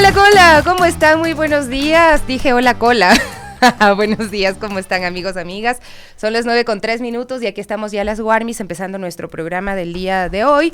Hola, cola, ¿cómo están? Muy buenos días. Dije hola, cola. Buenos días, ¿cómo están, amigos, amigas? Son las 9:03 y aquí estamos ya las Guarmis empezando nuestro programa del día de hoy.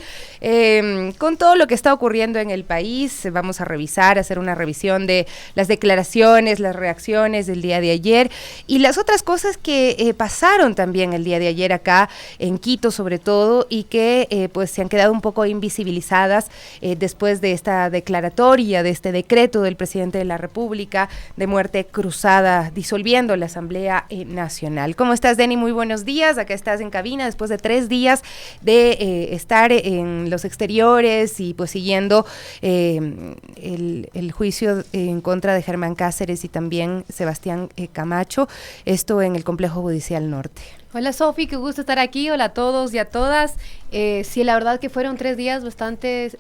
Con todo lo que está ocurriendo en el país, vamos a revisar, hacer una revisión de las declaraciones, las reacciones del día de ayer y las otras cosas que pasaron también el día de ayer acá en Quito, sobre todo, y que pues se han quedado un poco invisibilizadas después de esta declaratoria, de este decreto del presidente de la República de muerte cruzada, disolviendo la Asamblea Nacional. ¿Cómo estás, Denny? Muy buenos días. Acá estás en cabina después de 3 días de estar en los exteriores y pues siguiendo el juicio en contra de Germán Cáceres y también Sebastián Camacho, esto en el Complejo Judicial Norte. Hola, Sofi, qué gusto estar aquí. Hola a todos y a todas. Sí, la verdad que fueron 3 días bastante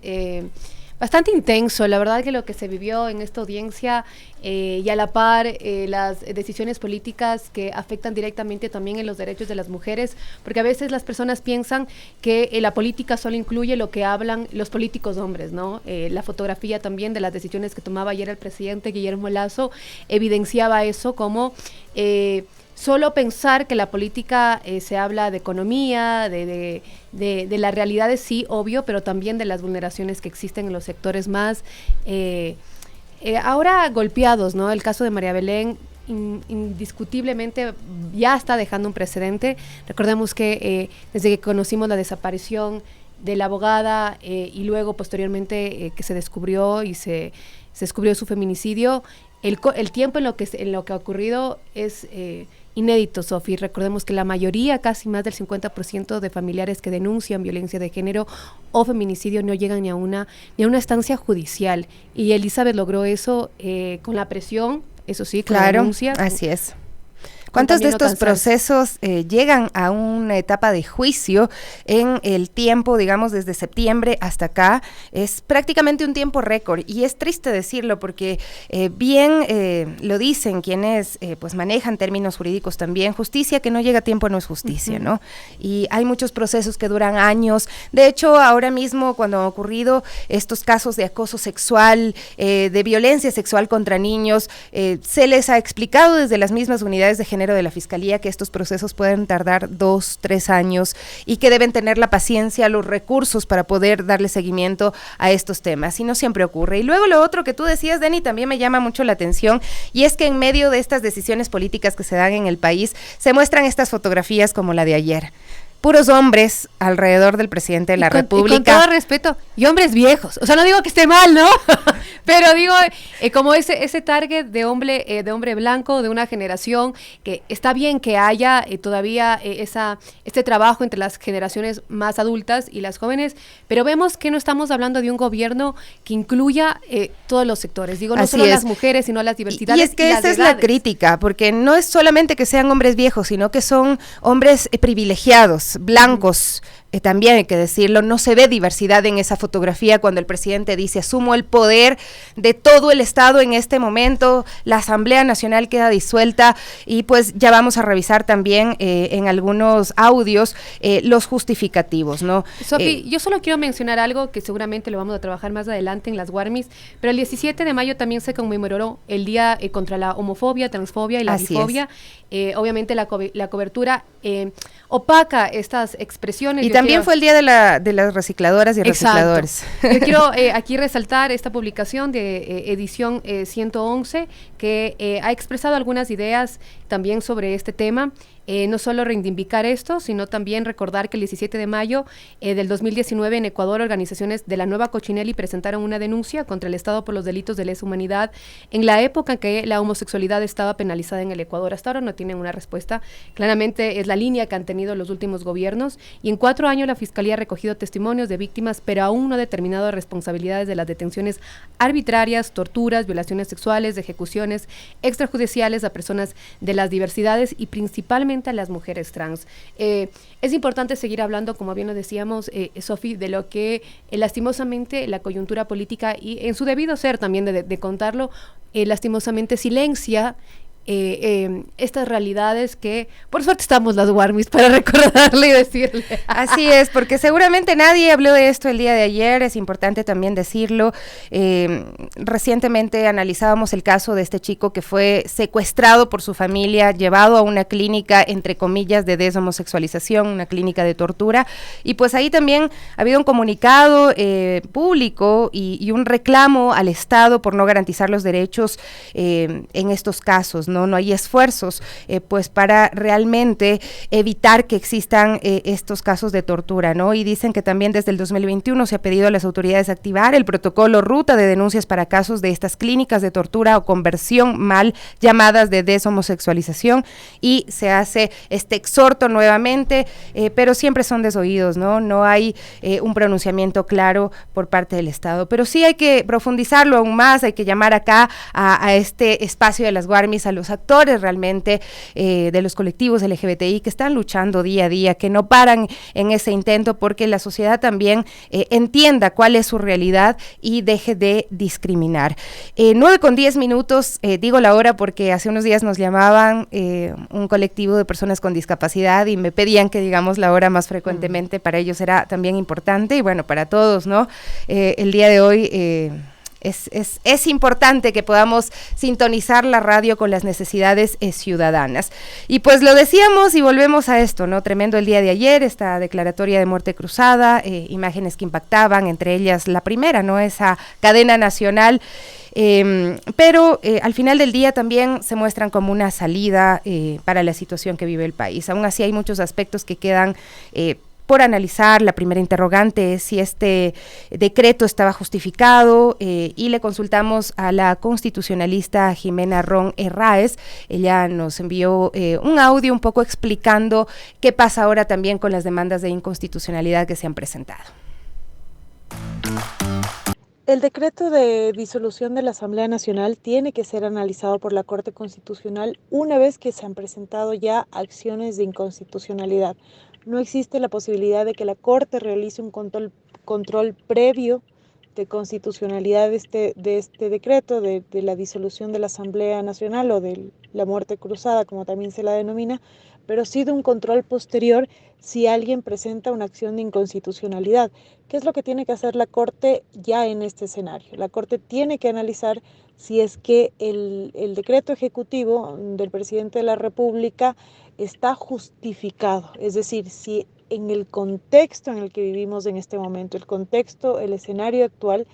intenso. La verdad que lo que se vivió en esta audiencia y a la par las decisiones políticas que afectan directamente también en los derechos de las mujeres, porque a veces las personas piensan que la política solo incluye lo que hablan los políticos hombres, ¿no? La fotografía también de las decisiones que tomaba ayer el presidente Guillermo Lasso evidenciaba eso como... solo pensar que la política se habla de economía, de las realidades, sí, obvio, pero también de las vulneraciones que existen en los sectores más ahora golpeados, ¿no? El caso de María Belén indiscutiblemente ya está dejando un precedente. Recordemos que desde que conocimos la desaparición de la abogada y luego posteriormente que se descubrió y se descubrió su feminicidio, el tiempo en lo que ha ocurrido es inédito, Sofi. Recordemos que la mayoría, casi más del 50% de familiares que denuncian violencia de género o feminicidio no llegan ni a una estancia judicial. Y Elizabeth logró eso con la presión, eso sí, con la denuncia. Así es. ¿Cuántos de estos procesos llegan a una etapa de juicio en el tiempo, digamos, desde septiembre hasta acá? Es prácticamente un tiempo récord y es triste decirlo porque bien lo dicen quienes pues manejan términos jurídicos también, justicia que no llega a tiempo no es justicia, ¿no? Y hay muchos procesos que duran años. De hecho, ahora mismo cuando han ocurrido estos casos de acoso sexual, de violencia sexual contra niños, se les ha explicado desde las mismas unidades de género de la Fiscalía que estos procesos pueden tardar 2-3 años y que deben tener la paciencia, los recursos para poder darle seguimiento a estos temas, y no siempre ocurre. Y luego lo otro que tú decías, Denny, también me llama mucho la atención, y es que en medio de estas decisiones políticas que se dan en el país, se muestran estas fotografías como la de ayer. Puros hombres alrededor del presidente de la República. Y con todo respeto, y hombres viejos. O sea, no digo que esté mal, ¿no? Pero digo, como ese target de hombre blanco, de una generación, que está bien que haya todavía este trabajo entre las generaciones más adultas y las jóvenes, pero vemos que no estamos hablando de un gobierno que incluya todos los sectores. Digo, no Así solo es. Las mujeres, sino las diversidades. Y es que esa es la crítica, porque no es solamente que sean hombres viejos, sino que son hombres privilegiados, blancos, también hay que decirlo, no se ve diversidad en esa fotografía cuando el presidente dice: asumo el poder de todo el Estado en este momento, la Asamblea Nacional queda disuelta, y pues ya vamos a revisar también en algunos audios los justificativos, ¿no? Sofi, yo solo quiero mencionar algo que seguramente lo vamos a trabajar más adelante en las Guarmis, pero el 17 de mayo también se conmemoró el día contra la homofobia, transfobia y la bifobia. Obviamente la cobertura opaca estas expresiones. Y también fue el día de las recicladoras y recicladores. Yo quiero aquí resaltar esta publicación de edición 111 que ha expresado algunas ideas también sobre este tema. No solo reivindicar esto, sino también recordar que el 17 de mayo del 2019 en Ecuador, organizaciones de la Nueva Cochinelli presentaron una denuncia contra el Estado por los delitos de lesa humanidad en la época en que la homosexualidad estaba penalizada en el Ecuador. Hasta ahora no tienen una respuesta. Claramente es la línea que han tenido los últimos gobiernos, y en 4 años la Fiscalía ha recogido testimonios de víctimas, pero aún no ha determinado responsabilidades de las detenciones arbitrarias, torturas, violaciones sexuales, ejecuciones extrajudiciales a personas de las diversidades y principalmente a las mujeres trans. Es importante seguir hablando, como bien lo decíamos, Sofi, de lo que lastimosamente la coyuntura política, y en su debido ser también de contarlo, lastimosamente silencia estas realidades que, por suerte estamos las Warmis para recordarle y decirle. Así es, porque seguramente nadie habló de esto el día de ayer, es importante también decirlo. Recientemente analizábamos el caso de este chico que fue secuestrado por su familia, llevado a una clínica, entre comillas, de deshomosexualización, una clínica de tortura, y pues ahí también ha habido un comunicado público y un reclamo al Estado por no garantizar los derechos en estos casos, ¿no? No hay esfuerzos pues para realmente evitar que existan estos casos de tortura, ¿no? Y dicen que también desde el 2021 se ha pedido a las autoridades activar el protocolo ruta de denuncias para casos de estas clínicas de tortura o conversión mal llamadas de deshomosexualización, y se hace este exhorto nuevamente, pero siempre son desoídos, ¿no? No hay un pronunciamiento claro por parte del Estado, pero sí hay que profundizarlo aún más, hay que llamar acá a este espacio de las Warmis, a los actores realmente de los colectivos LGBTI que están luchando día a día, que no paran en ese intento porque la sociedad también entienda cuál es su realidad y deje de discriminar. 9:10, digo la hora porque hace unos días nos llamaban un colectivo de personas con discapacidad y me pedían que digamos la hora más frecuentemente, para ellos era también importante y bueno, para todos, ¿no? El día de hoy es importante que podamos sintonizar la radio con las necesidades ciudadanas. Y pues lo decíamos y volvemos a esto, ¿no? Tremendo el día de ayer, esta declaratoria de muerte cruzada, imágenes que impactaban, entre ellas la primera, ¿no? Esa cadena nacional. Pero al final del día también se muestran como una salida para la situación que vive el país. Aún así hay muchos aspectos que quedan por analizar. La primera interrogante es si este decreto estaba justificado y le consultamos a la constitucionalista Jimena Ron Herráez. Ella nos envió un audio un poco explicando qué pasa ahora también con las demandas de inconstitucionalidad que se han presentado. El decreto de disolución de la Asamblea Nacional tiene que ser analizado por la Corte Constitucional una vez que se han presentado ya acciones de inconstitucionalidad. No existe la posibilidad de que la Corte realice un control previo de constitucionalidad de este decreto, de la disolución de la Asamblea Nacional o de la muerte cruzada, como también se la denomina, pero sí de un control posterior si alguien presenta una acción de inconstitucionalidad. ¿Qué es lo que tiene que hacer la Corte ya en este escenario? La Corte tiene que analizar si es que el decreto ejecutivo del presidente de la República está justificado, es decir, si en el contexto en el que vivimos en este momento, el escenario actual,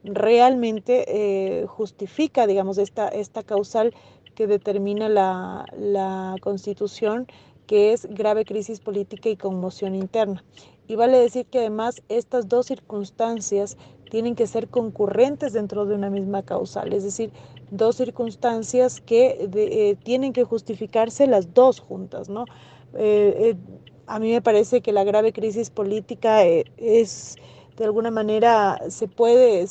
realmente justifica, digamos, esta causal que determina la Constitución, que es grave crisis política y conmoción interna. Y vale decir que además estas dos circunstancias tienen que ser concurrentes dentro de una misma causal, es decir, dos circunstancias que tienen que justificarse las dos juntas, ¿no? A mí me parece que la grave crisis política es, de alguna manera, se puede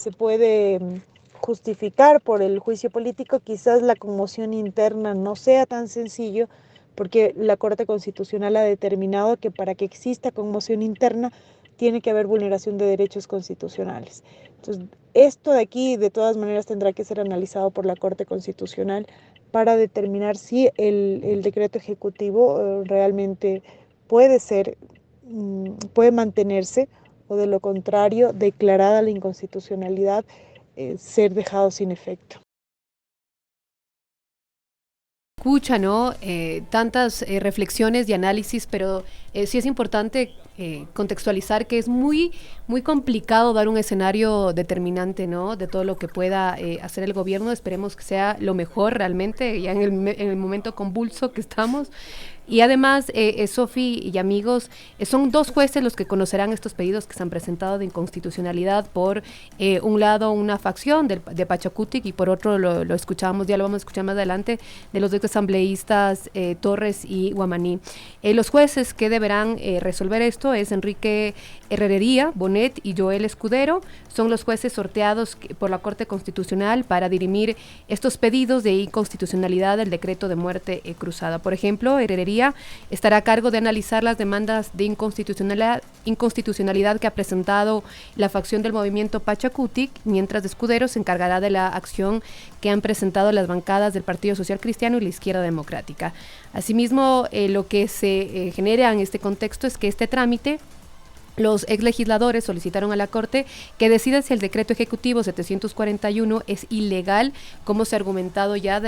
justificar por el juicio político. Quizás la conmoción interna no sea tan sencillo, porque la Corte Constitucional ha determinado que para que exista conmoción interna tiene que haber vulneración de derechos constitucionales. Entonces, esto de aquí, de todas maneras, tendrá que ser analizado por la Corte Constitucional para determinar si el decreto ejecutivo realmente puede mantenerse, o de lo contrario, declarada la inconstitucionalidad, ser dejado sin efecto. Escucha, ¿no? Tantas reflexiones y análisis, pero sí es importante contextualizar que es muy, muy complicado dar un escenario determinante, ¿no? De todo lo que pueda hacer el gobierno. Esperemos que sea lo mejor realmente, ya en el momento convulso que estamos. Y además, Sofi y amigos, son dos jueces los que conocerán estos pedidos que se han presentado de inconstitucionalidad. Por un lado, una facción de Pachacutic, y por otro, lo escuchamos, ya lo vamos a escuchar más adelante, de los asambleístas Torres y Guamaní. Los jueces que deberán resolver esto es Enrique Herrería, Bonet y Joel Escudero. Son los jueces sorteados por la Corte Constitucional para dirimir estos pedidos de inconstitucionalidad del decreto de muerte cruzada. Por ejemplo, Herrería Fiscalía estará a cargo de analizar las demandas de inconstitucionalidad que ha presentado la facción del movimiento Pachacutic, mientras de Escudero se encargará de la acción que han presentado las bancadas del Partido Social Cristiano y la Izquierda Democrática. Asimismo, lo que se genera en este contexto es que este trámite, los exlegisladores solicitaron a la Corte que decida si el decreto ejecutivo 741 es ilegal, como se ha argumentado ya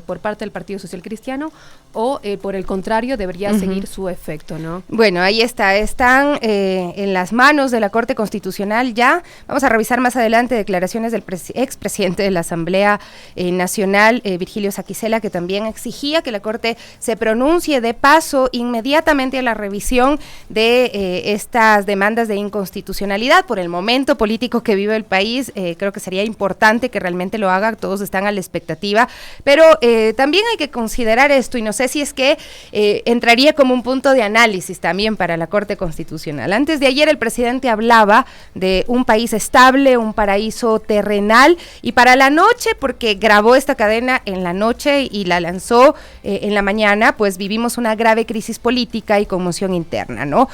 por parte del Partido Social Cristiano, o por el contrario debería seguir su efecto, ¿no? Bueno, ahí está, están en las manos de la Corte Constitucional ya. Vamos a revisar más adelante declaraciones del expresidente de la Asamblea Nacional, Virgilio Saquicela, que también exigía que la Corte se pronuncie de paso inmediatamente a la revisión de estas demandas de inconstitucionalidad. Por el momento político que vive el país, creo que sería importante que realmente lo haga, todos están a la expectativa, pero también hay que considerar esto, y no sé si es que entraría como un punto de análisis también para la Corte Constitucional. Antes de ayer el presidente hablaba de un país estable, un paraíso terrenal, y para la noche, porque grabó esta cadena en la noche y la lanzó en la mañana, pues vivimos una grave crisis política y conmoción interna, ¿no?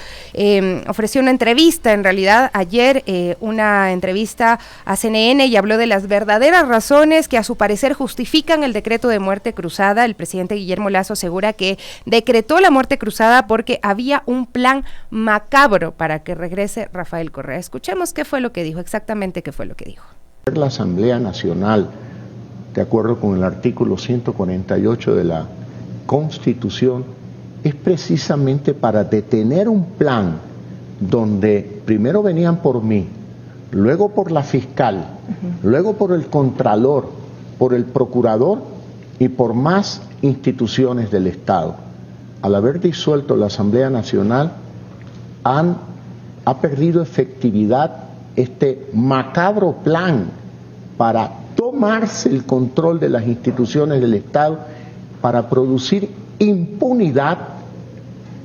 Ofreció una entrevista, en realidad ayer, una entrevista a CNN, y habló de las verdaderas razones que a su parecer justifican el decreto de muerte cruzada. El presidente Guillermo Lasso asegura que decretó la muerte cruzada porque había un plan macabro para que regrese Rafael Correa. Escuchemos qué fue lo que dijo, exactamente qué fue lo que dijo. La Asamblea Nacional, de acuerdo con el artículo 148 de la Constitución, es precisamente para detener un plan donde primero venían por mí, luego por la fiscal, luego por el contralor, por el procurador y por más instituciones del Estado. Al haber disuelto la Asamblea Nacional, ha perdido efectividad este macabro plan para tomarse el control de las instituciones del Estado, para producir impunidad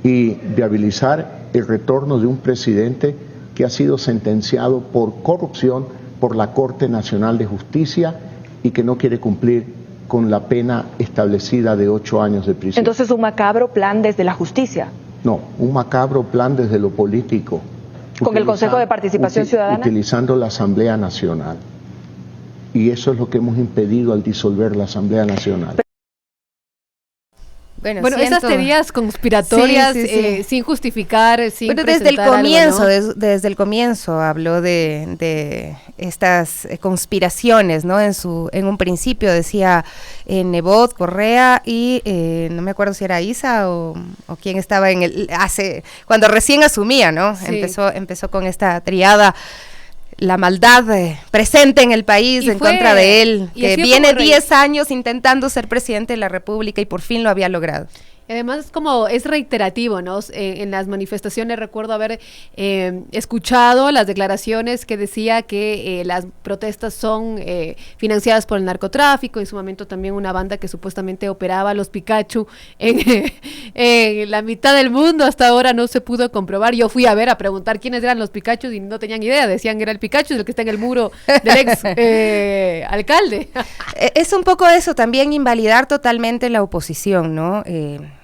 y viabilizar el retorno de un presidente que ha sido sentenciado por corrupción por la Corte Nacional de Justicia y que no quiere cumplir con la pena establecida de 8 años de prisión. Entonces, ¿un macabro plan desde la justicia? No, un macabro plan desde lo político. ¿Con el Consejo de Participación Ciudadana? Utilizando la Asamblea Nacional. Y eso es lo que hemos impedido al disolver la Asamblea Nacional. Bueno, esas teorías conspiratorias, sin justificar, sin desde el comienzo, algo, ¿no? desde el comienzo habló de estas conspiraciones, ¿no? En un principio decía Nebot, Correa y no me acuerdo si era Isa o quién estaba cuando recién asumía, ¿no? Sí. Empezó con esta triada. La maldad presente en el país en contra de él, que viene 10 años intentando ser presidente de la República y por fin lo había logrado. Además, es reiterativo, ¿no? En las manifestaciones recuerdo haber escuchado las declaraciones que decía que las protestas son financiadas por el narcotráfico, en su momento también una banda que supuestamente operaba a los Pikachu en la mitad del mundo, hasta ahora no se pudo comprobar. Yo fui a preguntar quiénes eran los Pikachu y no tenían idea, decían que era el Pikachu, el que está en el muro del ex alcalde. Es un poco eso, también invalidar totalmente la oposición, ¿no?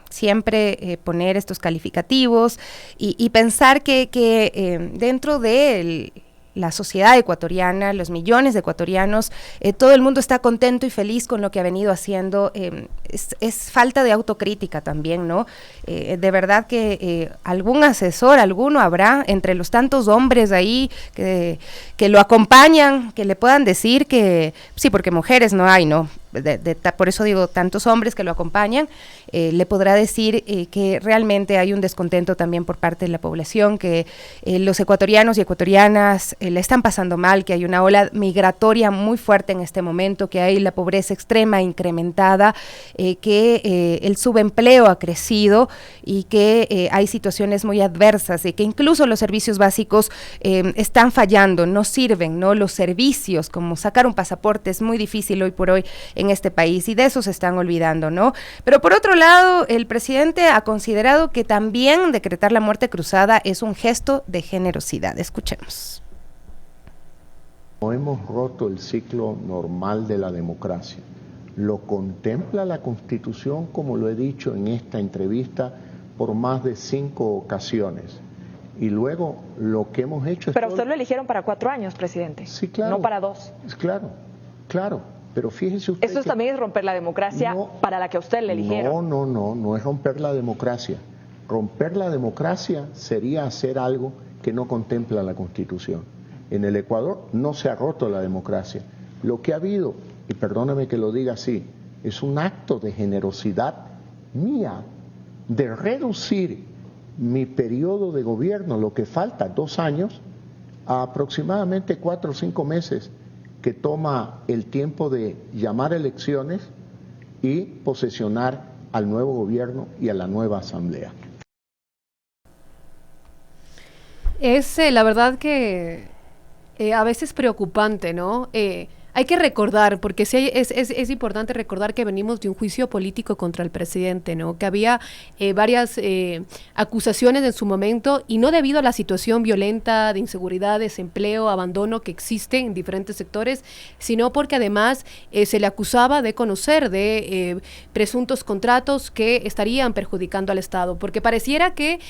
Siempre poner estos calificativos y pensar que dentro de la sociedad ecuatoriana, los millones de ecuatorianos, todo el mundo está contento y feliz con lo que ha venido haciendo. Es falta de autocrítica también, ¿no? De verdad que algún asesor, alguno habrá entre los tantos hombres ahí que lo acompañan, que le puedan decir que, sí, porque mujeres no hay, ¿no? Por eso digo, tantos hombres que lo acompañan, le podrá decir que realmente hay un descontento también por parte de la población, que los ecuatorianos y ecuatorianas la están pasando mal, que hay una ola migratoria muy fuerte en este momento, que hay la pobreza extrema incrementada, que el subempleo ha crecido y que hay situaciones muy adversas y que incluso los servicios básicos están fallando, no sirven, ¿no? Los servicios, como sacar un pasaporte, es muy difícil hoy por hoy en este país y de eso se están olvidando, ¿no? Pero por otro lado, el presidente ha considerado que también decretar la muerte cruzada es un gesto de generosidad. Escuchemos. No hemos roto el ciclo normal de la democracia. lo contempla la Constitución, como lo he dicho en esta entrevista por más de 5 ocasiones. Y luego lo que hemos hecho es... Pero usted lo eligieron para 4 años, presidente. Sí, claro. No para 2. Claro. Pero fíjese usted... Eso también es romper la democracia para la que a usted le eligieron. No es romper la democracia. Romper la democracia sería hacer algo que no contempla la Constitución. En el Ecuador no se ha roto la democracia. Lo que ha habido, y perdóname que lo diga así, es un acto de generosidad mía de reducir mi periodo de gobierno, lo que falta, 2 años, a aproximadamente 4 o 5 meses que toma el tiempo de llamar elecciones y posesionar al nuevo gobierno y a la nueva asamblea. Es la verdad que a veces preocupante, ¿no? Hay que recordar, porque sí es importante recordar que venimos de un juicio político contra el presidente, ¿no? Que había varias acusaciones en su momento, y no debido a la situación violenta de inseguridad, desempleo, abandono que existe en diferentes sectores, sino porque además se le acusaba de conocer de presuntos contratos que estarían perjudicando al Estado, porque pareciera que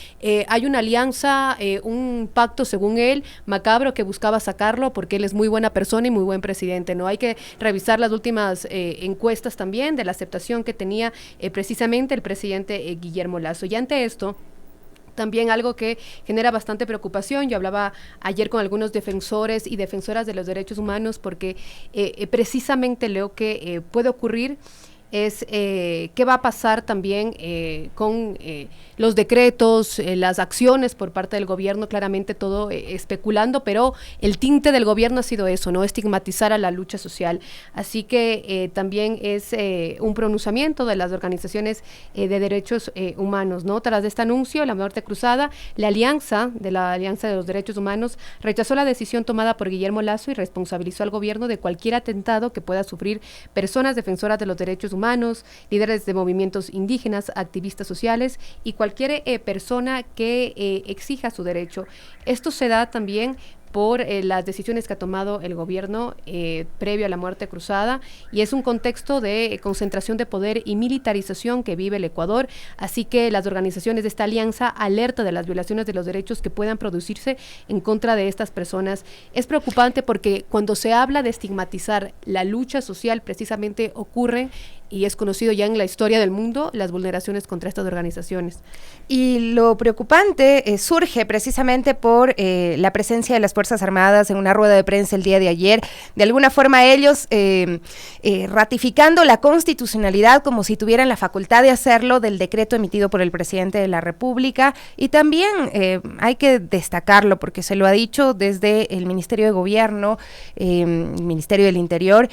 hay una alianza, un pacto, según él, macabro, que buscaba sacarlo porque él es muy buena persona y muy buen presidente. No hay que revisar las últimas encuestas también de la aceptación que tenía precisamente el presidente Guillermo Lasso. Y ante esto, también algo que genera bastante preocupación, yo hablaba ayer con algunos defensores y defensoras de los derechos humanos, porque precisamente lo que puede ocurrir es qué va a pasar también con los decretos, las acciones por parte del gobierno, claramente todo especulando, pero el tinte del gobierno ha sido eso, ¿no? Estigmatizar a la lucha social. Así que también es un pronunciamiento de las organizaciones de derechos humanos, ¿no? Tras este anuncio, la Muerte Cruzada, la Alianza de los Derechos Humanos rechazó la decisión tomada por Guillermo Lasso y responsabilizó al gobierno de cualquier atentado que pueda sufrir personas defensoras de los derechos humanos, líderes de movimientos indígenas, activistas sociales y cualquier persona que exija su derecho. Esto se da también por las decisiones que ha tomado el gobierno previo a la Muerte Cruzada, y es un contexto de concentración de poder y militarización que vive el Ecuador, así que las organizaciones de esta alianza alerta de las violaciones de los derechos que puedan producirse en contra de estas personas. Es preocupante porque cuando se habla de estigmatizar la lucha social, precisamente ocurre, y es conocido ya en la historia del mundo, las vulneraciones contra estas organizaciones. Y lo preocupante surge precisamente por la presencia de las Fuerzas Armadas en una rueda de prensa el día de ayer. De alguna forma ellos ratificando la constitucionalidad como si tuvieran la facultad de hacerlo del decreto emitido por el presidente de la República, y también hay que destacarlo porque se lo ha dicho desde el Ministerio de Gobierno, el Ministerio del Interior,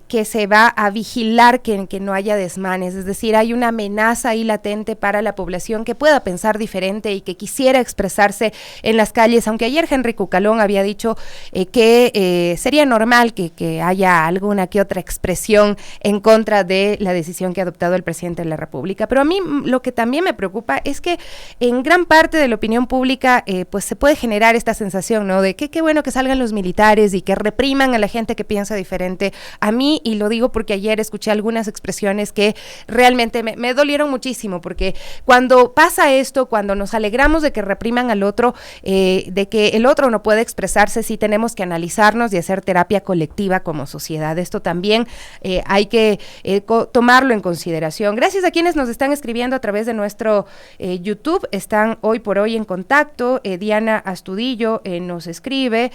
que se va a vigilar que no haya desmanes, es decir, hay una amenaza ahí latente para la población que pueda pensar diferente y que quisiera expresarse en las calles, aunque ayer Henry Cucalón había dicho que sería normal que haya alguna que otra expresión en contra de la decisión que ha adoptado el presidente de la República. Pero a mí lo que también me preocupa es que en gran parte de la opinión pública pues se puede generar esta sensación, ¿no? De que qué bueno que salgan los militares y que repriman a la gente que piensa diferente. A mí, y lo digo porque ayer escuché algunas expresiones que realmente me dolieron muchísimo, porque cuando pasa esto, cuando nos alegramos de que repriman al otro, de que el otro no puede expresarse, sí tenemos que analizarnos y hacer terapia colectiva como sociedad. Esto también hay que tomarlo en consideración. Gracias a quienes nos están escribiendo a través de nuestro YouTube, están hoy por hoy en contacto. Diana Astudillo nos escribe,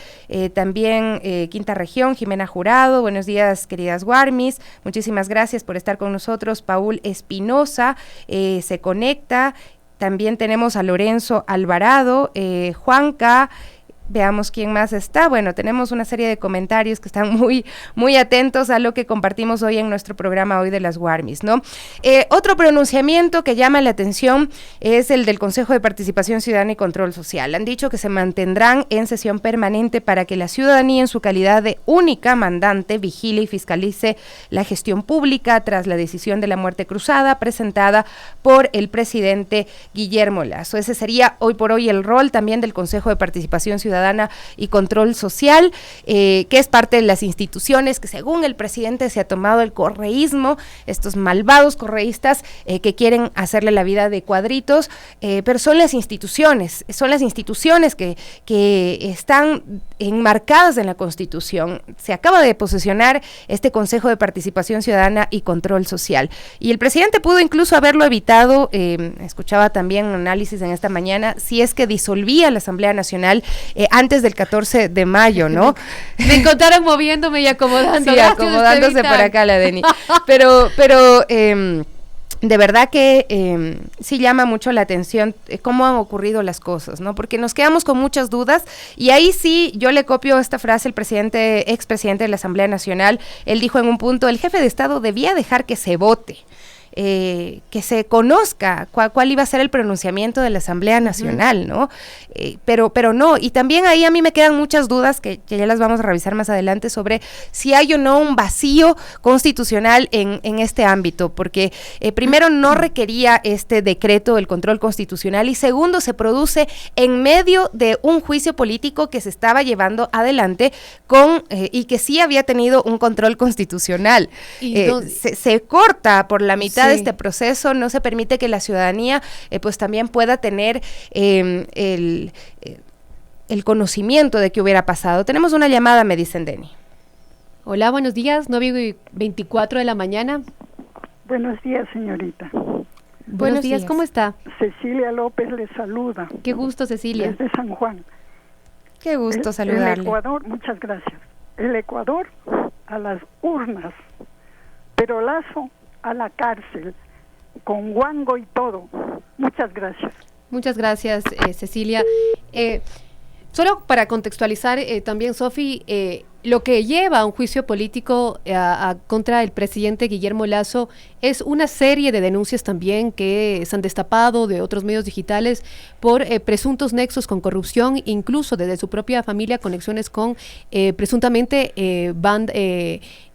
también Quinta Región, Jimena Jurado, buenos días queridas Guarmis, muchísimas gracias por estar con nosotros. Paul Espinosa se conecta, también tenemos a Lorenzo Alvarado, Juanca. Veamos quién más está. Bueno, tenemos una serie de comentarios que están muy atentos a lo que compartimos hoy en nuestro programa hoy de las Guarmis, ¿no? Otro pronunciamiento que llama la atención es el del Consejo de Participación Ciudadana y Control Social. Han dicho que se mantendrán en sesión permanente para que la ciudadanía, en su calidad de única mandante, vigile y fiscalice la gestión pública tras la decisión de la Muerte Cruzada presentada por el presidente Guillermo Lasso. Ese sería hoy por hoy el rol también del Consejo de Participación Ciudadana Ciudadana y Control Social, que es parte de las instituciones que según el presidente se ha tomado el correísmo, estos malvados correístas que quieren hacerle la vida de cuadritos, pero son las instituciones que están enmarcadas en la Constitución. Se acaba de posesionar este Consejo de Participación Ciudadana y Control Social, y el presidente pudo incluso haberlo evitado. Escuchaba también un análisis en esta mañana, si es que disolvía la Asamblea Nacional antes del 14 de mayo, ¿no? Me encontraron moviéndome y acomodando. Sí, acomodándose por acá la Deni. Pero de verdad que sí llama mucho la atención cómo han ocurrido las cosas, ¿no? Porque nos quedamos con muchas dudas, y ahí sí yo le copio esta frase al expresidente de la Asamblea Nacional. Él dijo en un punto: el jefe de Estado debía dejar que se vote. Que se conozca cuál iba a ser el pronunciamiento de la Asamblea Nacional, ¿no? Pero no, y también ahí a mí me quedan muchas dudas que ya las vamos a revisar más adelante sobre si hay o no un vacío constitucional en este ámbito, porque primero no requería este decreto el control constitucional, y segundo se produce en medio de un juicio político que se estaba llevando adelante y que sí había tenido un control constitucional. Se corta por la mitad de este proceso, no se permite que la ciudadanía pues también pueda tener el conocimiento de qué hubiera pasado. Tenemos una llamada, me dicen, Deni. Hola, buenos días, 9:24 de la mañana. Buenos días, señorita. Buenos días, ¿cómo está? Cecilia López le saluda. Qué gusto, Cecilia. Desde San Juan. Qué gusto saludarle. El Ecuador, muchas gracias. El Ecuador a las urnas, pero Lazo a la cárcel, con guango y todo. Muchas gracias. Muchas gracias, Cecilia. Solo para contextualizar también, Sofi, lo que lleva a un juicio político contra el presidente Guillermo Lazo es una serie de denuncias también que se han destapado de otros medios digitales por presuntos nexos con corrupción, incluso desde su propia familia, conexiones con presuntamente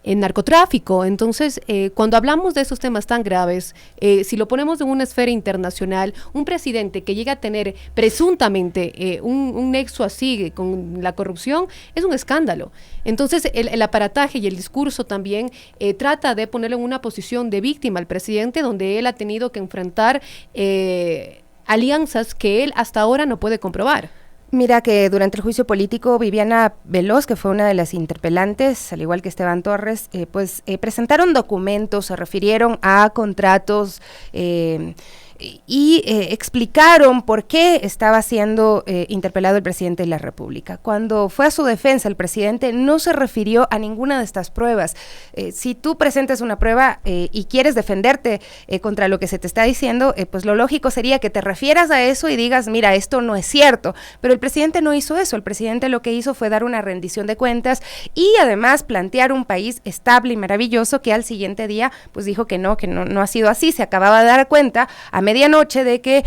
en narcotráfico. Entonces, cuando hablamos de esos temas tan graves, si lo ponemos en una esfera internacional, un presidente que llega a tener presuntamente un nexo así con la corrupción es un escándalo. Entonces, el aparataje y el discurso también trata de ponerlo en una posición de víctima al presidente, donde él ha tenido que enfrentar alianzas que él hasta ahora no puede comprobar. Mira que durante el juicio político, Viviana Veloz, que fue una de las interpelantes, al igual que Esteban Torres, presentaron documentos, se refirieron a contratos y explicaron por qué estaba siendo interpelado el presidente de la República. Cuando fue a su defensa, el presidente no se refirió a ninguna de estas pruebas. Si tú presentas una prueba y quieres defenderte contra lo que se te está diciendo, pues lo lógico sería que te refieras a eso y digas, mira, esto no es cierto. Pero el presidente no hizo eso. El presidente lo que hizo fue dar una rendición de cuentas y además plantear un país estable y maravilloso, que al siguiente día pues dijo que no ha sido así. Se acababa de dar cuenta a medianoche de que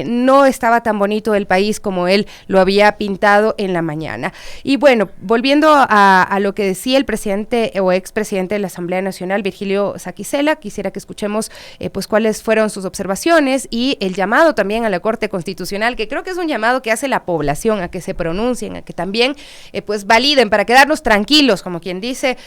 no estaba tan bonito el país como él lo había pintado en la mañana. Y bueno, volviendo a lo que decía el presidente o expresidente de la Asamblea Nacional, Virgilio Saquicela, quisiera que escuchemos pues cuáles fueron sus observaciones y el llamado también a la Corte Constitucional, que creo que es un llamado que hace la población a que se pronuncien, a que también pues validen, para quedarnos tranquilos, como quien dice,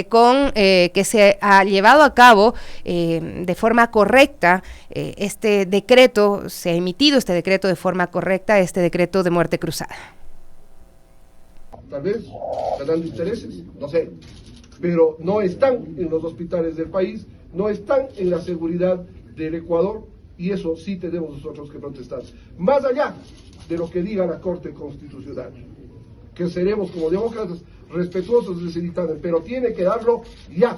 con que se ha llevado a cabo de forma correcta este decreto, se ha emitido este decreto de forma correcta, este decreto de muerte cruzada. Tal vez ganando intereses, no sé, pero no están en los hospitales del país, no están en la seguridad del Ecuador, y eso sí tenemos nosotros que protestar. Más allá de lo que diga la Corte Constitucional, que seremos como demócratas respetuosos de ese dictamen, pero tiene que darlo ya,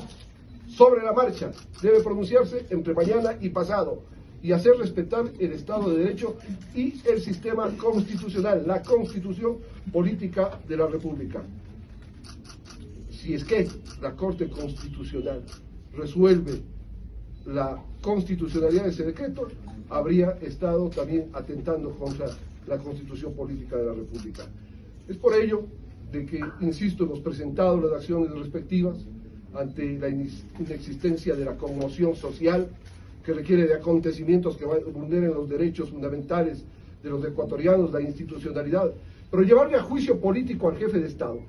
sobre la marcha, debe pronunciarse entre mañana y pasado, y hacer respetar el Estado de Derecho y el sistema constitucional, la Constitución Política de la República. Si es que la Corte Constitucional resuelve la constitucionalidad de ese decreto, habría estado también atentando contra la Constitución Política de la República. Es por ello de que, insisto, hemos presentado las acciones respectivas ante la inexistencia de la conmoción social que requiere de acontecimientos que vulneren los derechos fundamentales de los ecuatorianos, la institucionalidad Pero llevarle a juicio político al jefe de Estado,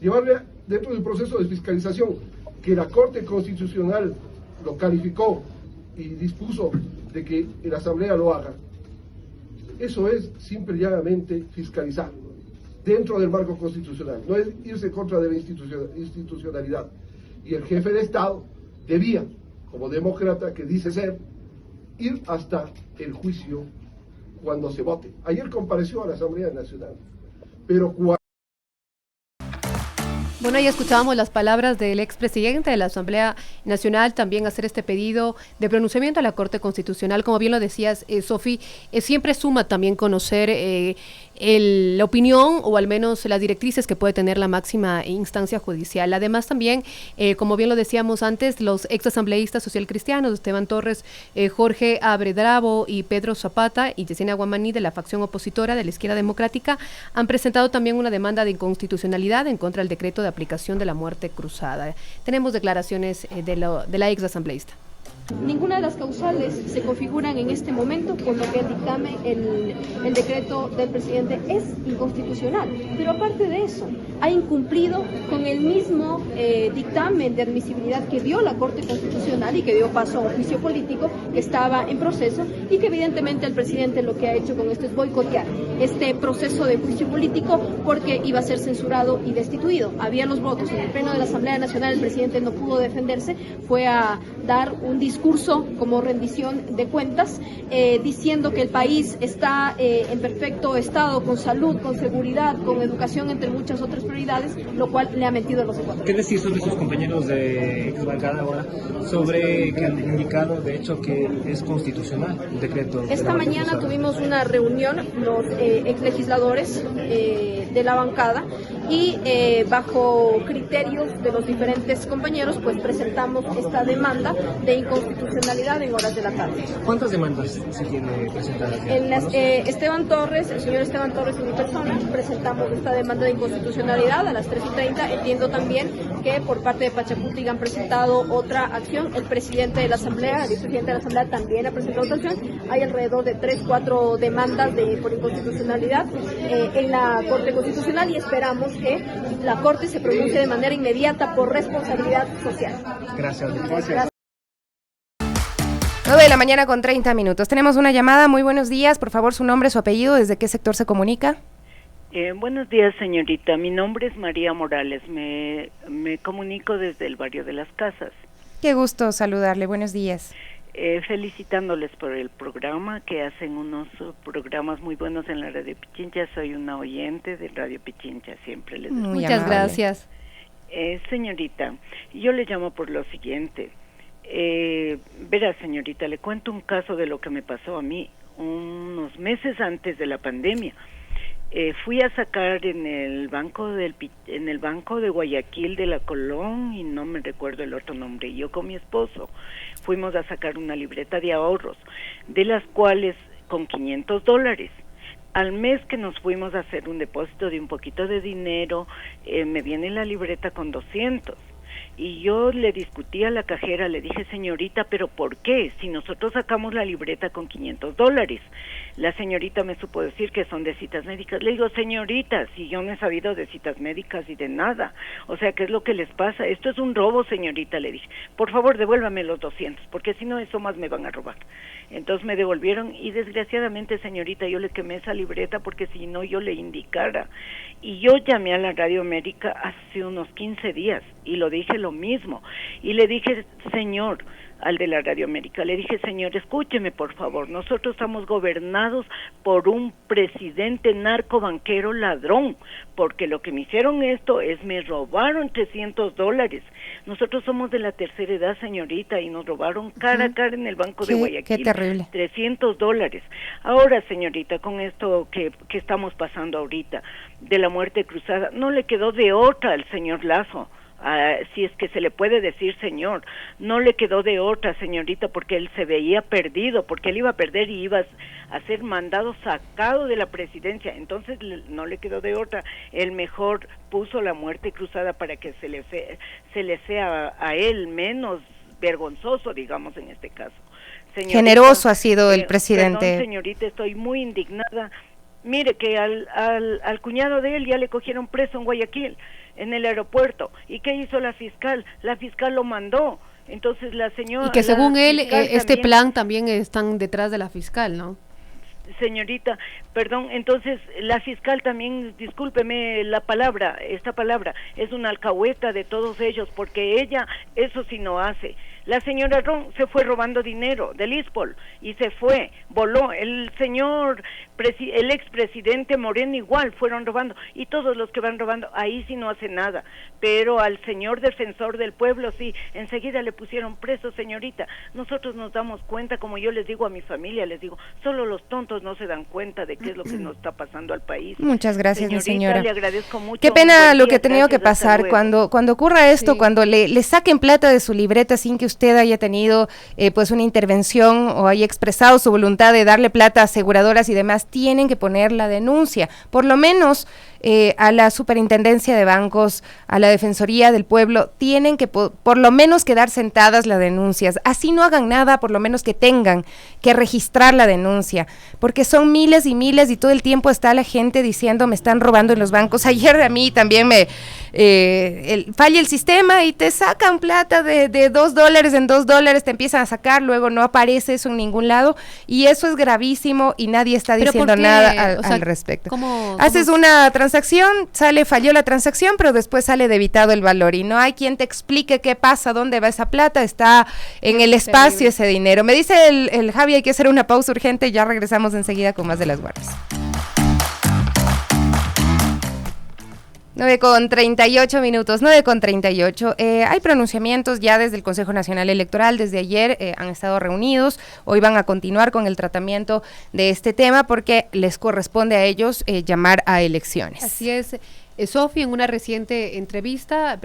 llevarle dentro del proceso de fiscalización que la Corte Constitucional lo calificó y dispuso de que la Asamblea lo haga, eso es simple y llanamente fiscalizar dentro del marco constitucional, no es irse contra de la institucionalidad. Y el jefe de Estado debía, como demócrata que dice ser, ir hasta el juicio cuando se vote. Ayer compareció a la Asamblea Nacional, pero bueno, ya escuchábamos las palabras del expresidente de la Asamblea Nacional, también hacer este pedido de pronunciamiento a la Corte Constitucional. Como bien lo decías, Sofi, siempre suma también conocer la opinión o al menos las directrices que puede tener la máxima instancia judicial. Además también, como bien lo decíamos antes, los exasambleístas socialcristianos, Esteban Torres, Jorge Abredravo y Pedro Zapata y Yesenia Guamaní de la facción opositora de la Izquierda Democrática han presentado también una demanda de inconstitucionalidad en contra del decreto de aplicación de la muerte cruzada. Tenemos declaraciones de la exasambleísta. Ninguna de las causales se configuran en este momento, por lo que el dictamen, el decreto del presidente es inconstitucional. Pero aparte de eso, ha incumplido con el mismo dictamen de admisibilidad que dio la Corte Constitucional y que dio paso a un juicio político que estaba en proceso y que evidentemente el presidente lo que ha hecho con esto es boicotear este proceso de juicio político porque iba a ser censurado y destituido. Había los votos en el pleno de la Asamblea Nacional, el presidente no pudo defenderse, fue a dar un discurso como rendición de cuentas, diciendo que el país está en perfecto estado, con salud, con seguridad, con educación, entre muchas otras prioridades, lo cual le ha mentido a los ecuatorianos. ¿Qué decir sobre sus compañeros de exbancada ahora, sobre que han indicado de hecho que es constitucional el decreto? Esta mañana tuvimos una reunión, los exlegisladores de la bancada, y bajo criterios de los diferentes compañeros, pues presentamos esta demanda de inconstitucionalidad en horas de la tarde. ¿Cuántas demandas se tiene presentadas? Esteban Torres, el señor Esteban Torres y mi persona presentamos esta demanda de inconstitucionalidad a las 3:30. Entiendo también que por parte de Pachacuti han presentado otra acción. El presidente de la Asamblea, el expresidente de la Asamblea también ha presentado otra acción. Hay alrededor de 3-4 demandas por inconstitucionalidad en la Corte Constitucional y esperamos que la Corte se pronuncie de manera inmediata por responsabilidad social. Gracias. 9 de la mañana con 30 minutos. Tenemos una llamada. Muy buenos días. Por favor, su nombre, su apellido, ¿desde qué sector se comunica? Buenos días, señorita. Mi nombre es María Morales. Me comunico desde el barrio de Las Casas. Qué gusto saludarle. Buenos días. Felicitándoles por el programa, que hacen unos programas muy buenos en la Radio Pichincha. Soy una oyente de Radio Pichincha, siempre les escucho. Muchas gracias. Señorita, yo le llamo por lo siguiente. Verá, señorita, le cuento un caso de lo que me pasó a mí unos meses antes de la pandemia. Fui a sacar en el banco de Guayaquil de la Colón, y no me recuerdo el otro nombre. Yo con mi esposo fuimos a sacar una libreta de ahorros, de las cuales con $500. Al mes que nos fuimos a hacer un depósito de un poquito de dinero, me viene la libreta con 200. Y yo le discutí a la cajera, le dije, señorita, ¿pero por qué? Si nosotros sacamos la libreta con $500. La señorita me supo decir que son de citas médicas. Le digo, señorita, si yo no he sabido de citas médicas y de nada. O sea, ¿qué es lo que les pasa? Esto es un robo, señorita, le dije. Por favor, devuélvame los 200, porque si no, eso más me van a robar. Entonces me devolvieron y desgraciadamente, señorita, yo le quemé esa libreta porque si no yo le indicara. Y yo llamé a la Radio América hace unos 15 días y lo dije lo mismo. Y le dije, señor, al de la Radio América, le dije, señor, escúcheme por favor, nosotros estamos gobernados por un presidente narcobanquero ladrón, porque lo que me hicieron esto es, me robaron $300. Nosotros somos de la tercera edad, señorita, y nos robaron cara a cara en el banco de Guayaquil. Qué terrible. $300. Ahora, señorita, con esto que estamos pasando ahorita, de la muerte cruzada, no le quedó de otra al señor Lazo. Si es que se le puede decir señor, no le quedó de otra, señorita, porque él se veía perdido, porque él iba a perder y iba a ser mandado sacado de la presidencia. Entonces no le quedó de otra. Él mejor puso la muerte cruzada para que se le sea a él menos vergonzoso, digamos, en este caso. Señorita, generoso ha sido el presidente. Perdón, señorita, estoy muy indignada Mire que al cuñado de él ya le cogieron preso en Guayaquil, en el aeropuerto. ¿Y qué hizo la fiscal? La fiscal lo mandó. Entonces la señora... Y que según él, este plan también están detrás de la fiscal, ¿no? Señorita, perdón, entonces la fiscal también, discúlpeme esta palabra, es una alcahueta de todos ellos, porque ella eso sí no hace. La señora Ron se fue robando dinero del ISPOL y se fue, voló. El señor, el expresidente Moreno igual fueron robando, y todos los que van robando, ahí sí no hace nada. Pero al señor defensor del pueblo sí, enseguida le pusieron preso, señorita. Nosotros nos damos cuenta, como yo les digo a mi familia, les digo, solo los tontos no se dan cuenta de qué es lo que nos está pasando al país. Muchas gracias, señora. Le agradezco mucho. Qué pena lo que ha tenido que pasar cuando ocurra esto, cuando le saquen plata de su libreta sin que usted haya tenido pues una intervención o haya expresado su voluntad de darle plata a aseguradoras y demás, tienen que poner la denuncia, por lo menos a la Superintendencia de Bancos, a la Defensoría del Pueblo, tienen que por lo menos quedar sentadas las denuncias, así no hagan nada, por lo menos que tengan que registrar la denuncia, porque son miles y miles y todo el tiempo está la gente diciendo me están robando en los bancos. Ayer a mí también falla el sistema y te sacan plata de $2 en $2, te empiezan a sacar, luego no aparece eso en ningún lado, y eso es gravísimo y nadie está diciendo nada al respecto. Haces una transacción, falló la transacción, pero después sale debitado el valor y no hay quien te explique qué pasa, dónde va esa plata, está en el espacio ese dinero. Me dice el Javi, hay que hacer una pausa urgente, ya regresamos enseguida con más de Las Guardias. 9:38. Hay pronunciamientos ya desde el Consejo Nacional Electoral, desde ayer han estado reunidos, hoy van a continuar con el tratamiento de este tema porque les corresponde a ellos llamar a elecciones. Así es. Sofi, en una reciente entrevista,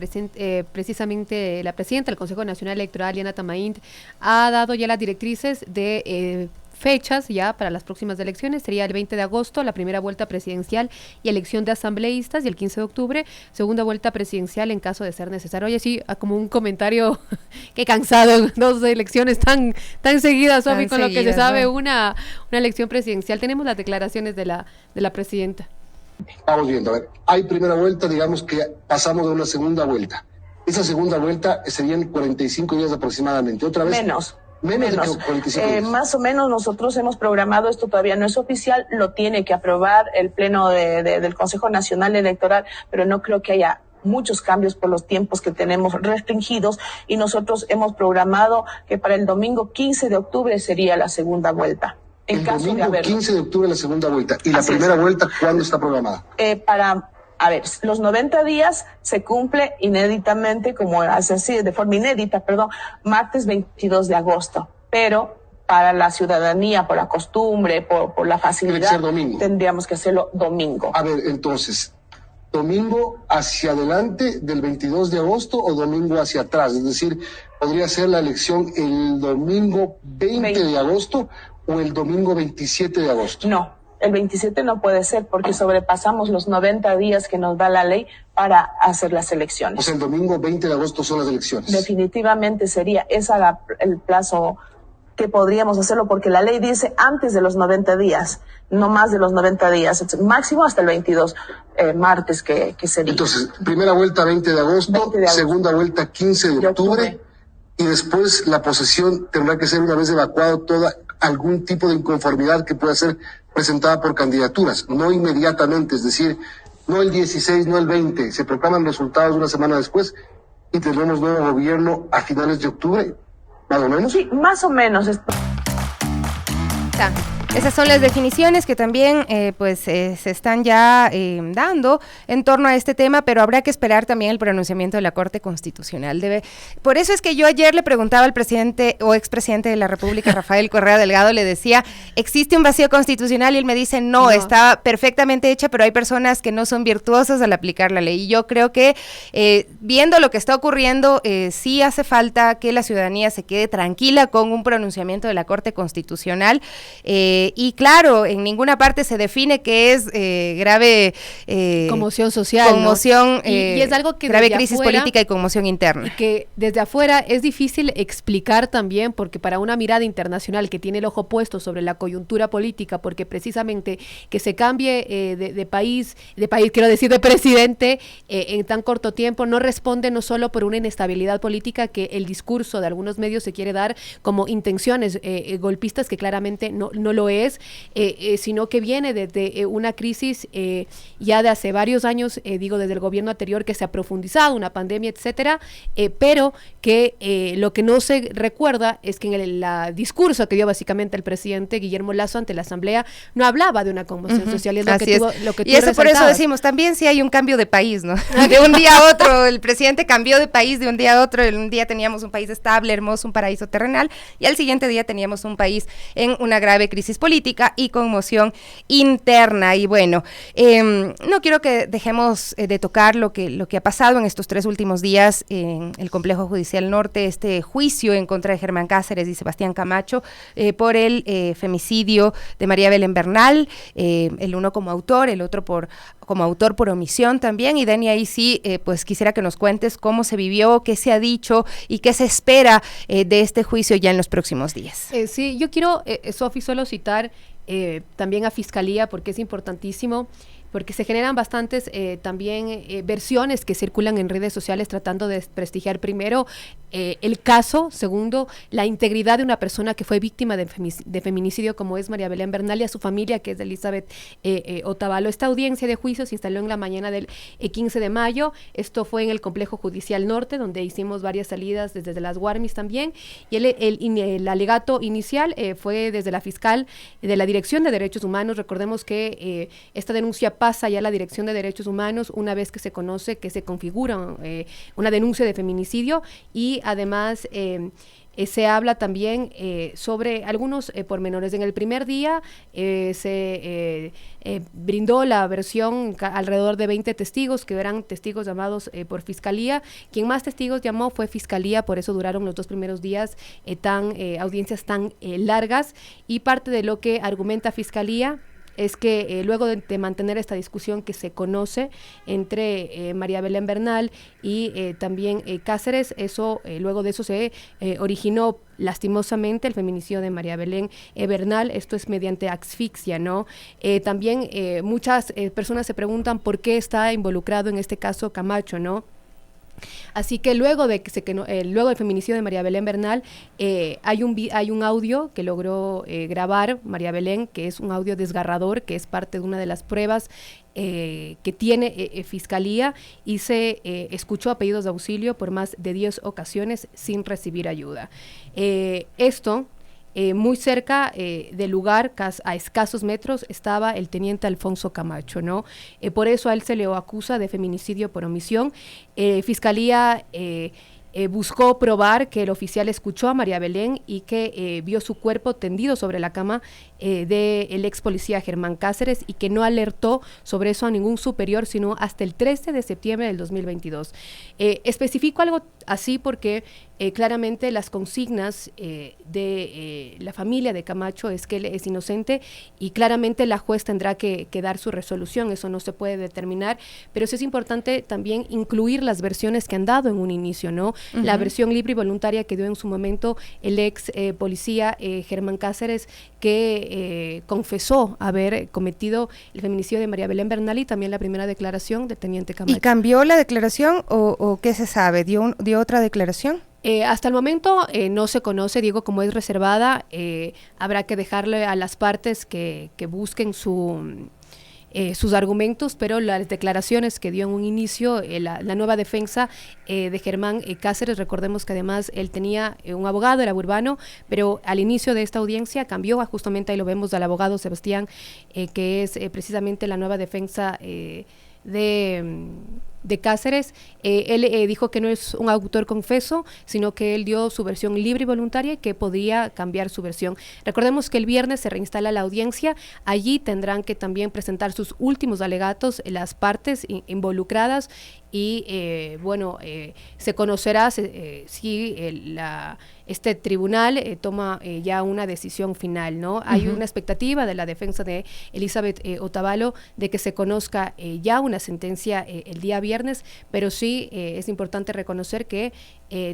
precisamente la presidenta del Consejo Nacional Electoral, Liana Tamaint, ha dado ya las directrices de fechas ya para las próximas elecciones. Sería el 20 de agosto la primera vuelta presidencial y elección de asambleístas, y el 15 de octubre segunda vuelta presidencial en caso de ser necesario. Oye, sí, como un comentario, qué cansado, 2 elecciones tan seguidas, Sofi, con lo que se sabe, ¿no? una elección presidencial. Tenemos las declaraciones de la presidenta. Vamos viendo, a ver, hay primera vuelta, digamos que pasamos de una segunda vuelta. Esa segunda vuelta serían 45 días aproximadamente. Otra vez. Menos. Más o menos nosotros hemos programado, esto todavía no es oficial, lo tiene que aprobar el Pleno del Consejo Nacional Electoral, pero no creo que haya muchos cambios por los tiempos que tenemos restringidos, y nosotros hemos programado que para el domingo 15 de octubre sería la segunda vuelta. El domingo 15 de octubre la segunda vuelta. ¿Y la primera vuelta cuándo está programada? Los 90 días se cumple inéditamente, de forma inédita, martes 22 de agosto. Pero para la ciudadanía, por la costumbre, por la facilidad, tendríamos que hacerlo domingo. A ver, entonces, ¿domingo hacia adelante del 22 de agosto o domingo hacia atrás? Es decir, ¿podría ser la elección el domingo 20 de agosto o el domingo 27 de agosto? No. El 27 no puede ser porque sobrepasamos los 90 días que nos da la ley para hacer las elecciones. O sea, el domingo 20 de agosto son las elecciones. Definitivamente sería el plazo que podríamos hacerlo, porque la ley dice antes de los 90 días, no más de los 90 días, máximo hasta el 22 martes que sería. Entonces, primera vuelta 20 de agosto, segunda vuelta 15 de octubre, y después la posesión tendrá que ser, una vez evacuado algún tipo de inconformidad que pueda ser presentada por candidaturas, no inmediatamente, es decir, no el 16, no el 20, se proclaman resultados una semana después y tendremos nuevo gobierno a finales de octubre, ¿más o menos? Sí, más o menos. Esas son las definiciones que también se están ya dando en torno a este tema, pero habrá que esperar también el pronunciamiento de la Corte Constitucional. Por eso es que yo ayer le preguntaba al presidente o expresidente de la República, Rafael Correa Delgado, le decía, ¿existe un vacío constitucional? Y él me dice, no, está perfectamente hecha, pero hay personas que no son virtuosas al aplicar la ley. Y yo creo que viendo lo que está ocurriendo, sí hace falta que la ciudadanía se quede tranquila con un pronunciamiento de la Corte Constitucional, y claro, en ninguna parte se define que es grave conmoción social, conmoción, ¿no? Y es algo que grave crisis política y conmoción interna. Y que desde afuera es difícil explicar también, porque para una mirada internacional que tiene el ojo puesto sobre la coyuntura política, porque precisamente que se cambie de país, quiero decir, de presidente en tan corto tiempo, no responde no solo por una inestabilidad política que el discurso de algunos medios se quiere dar como intenciones golpistas, que claramente no lo es, sino que viene desde una crisis ya de hace varios años, digo, desde el gobierno anterior, que se ha profundizado, una pandemia, etcétera, pero que lo que no se recuerda es que en el discurso que dio básicamente el presidente Guillermo Lasso ante la Asamblea no hablaba de una conmoción social, es lo que tú y eso por eso decimos, también sí hay un cambio de país, ¿no? De un día a otro, el presidente cambió de país de un día a otro, un día teníamos un país estable, hermoso, un paraíso terrenal, y al siguiente día teníamos un país en una grave crisis política y conmoción interna. Y bueno, no quiero que dejemos de tocar lo que ha pasado en estos 3 últimos días en el Complejo Judicial Norte, este juicio en contra de Germán Cáceres y Sebastián Camacho por el femicidio de María Belén Bernal, el uno como autor, el otro como autor por omisión también. Y Dani, ahí sí, pues quisiera que nos cuentes cómo se vivió, qué se ha dicho y qué se espera de este juicio ya en los próximos días. Sí, yo quiero, Sofi, solo citar también a Fiscalía, porque es importantísimo, porque se generan bastantes también versiones que circulan en redes sociales tratando de desprestigiar, primero, el caso, segundo, la integridad de una persona que fue víctima de feminicidio, como es María Belén Bernal, y a su familia, que es Elizabeth Otavalo. Esta audiencia de juicio se instaló en la mañana del 15 de mayo, esto fue en el Complejo Judicial Norte, donde hicimos varias salidas desde las Guarmis también, y el alegato inicial fue desde la fiscal de la Dirección de Derechos Humanos. Recordemos que esta denuncia pasa ya a la Dirección de Derechos Humanos una vez que se conoce, que se configura una denuncia de feminicidio, y además se habla también sobre algunos pormenores. En el primer día se brindó la versión alrededor de 20 testigos, que eran testigos llamados por Fiscalía. Quien más testigos llamó fue Fiscalía, por eso duraron los 2 primeros días audiencias tan largas, y parte de lo que argumenta Fiscalía es que luego de mantener esta discusión que se conoce entre María Belén Bernal y también Cáceres, luego de eso se originó lastimosamente el feminicidio de María Belén Bernal. Esto es mediante asfixia, ¿no? También muchas personas se preguntan por qué está involucrado en este caso Camacho, ¿no? Así que luego del feminicidio de María Belén Bernal, hay un audio que logró grabar María Belén, que es un audio desgarrador, que es parte de una de las pruebas que tiene Fiscalía, y se escuchó a pedidos de auxilio por más de 10 ocasiones sin recibir ayuda. Muy cerca del lugar, a escasos metros, estaba el teniente Alfonso Camacho, ¿no? Por eso a él se le acusa de feminicidio por omisión. Fiscalía buscó probar que el oficial escuchó a María Belén y que vio su cuerpo tendido sobre la cama del ex policía Germán Cáceres, y que no alertó sobre eso a ningún superior sino hasta el 13 de septiembre del 2022. Especifico algo así porque claramente las consignas de la familia de Camacho es que él es inocente, y claramente la juez tendrá que dar su resolución, eso no se puede determinar, pero sí es importante también incluir las versiones que han dado en un inicio, ¿no? Uh-huh. La versión libre y voluntaria que dio en su momento el ex policía Germán Cáceres, que confesó haber cometido el feminicidio de María Belén Bernal, y también la primera declaración del teniente Camacho. ¿Y cambió la declaración o qué se sabe? ¿Dio otra declaración? Hasta el momento no se conoce, digo, como es reservada, habrá que dejarle a las partes que busquen sus argumentos, pero las declaraciones que dio en un inicio la nueva defensa de Germán Cáceres, recordemos que además él tenía un abogado, era Urbano, pero al inicio de esta audiencia cambió, justamente ahí lo vemos al abogado Sebastián, que es precisamente la nueva defensa de Cáceres. Él dijo que no es un autor confeso, sino que él dio su versión libre y voluntaria, y que podía cambiar su versión. Recordemos que el viernes se reinstala la audiencia, allí tendrán que también presentar sus últimos alegatos las partes involucradas, y bueno, se conocerá si este tribunal toma ya una decisión final, ¿no? Hay una expectativa de la defensa de Elizabeth Otavalo de que se conozca ya una sentencia el día viernes, pero sí es importante reconocer que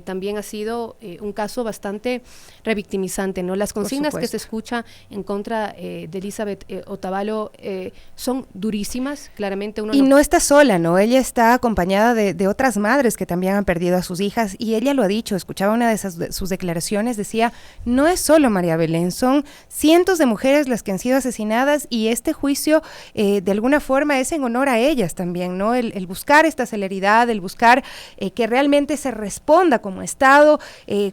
también ha sido un caso bastante revictimizante, ¿no? Las consignas que se escucha en contra de Elizabeth Otavalo son durísimas, claramente uno... Y no está sola, ¿no? Ella está acompañada de otras madres que también han perdido a sus hijas, y ella lo ha dicho, escuchaba una de sus declaraciones, decía, no es solo María Belén, son cientos de mujeres las que han sido asesinadas, y este juicio de alguna forma es en honor a ellas también, ¿no? El buscar esta celeridad, el buscar que realmente se responda como Estado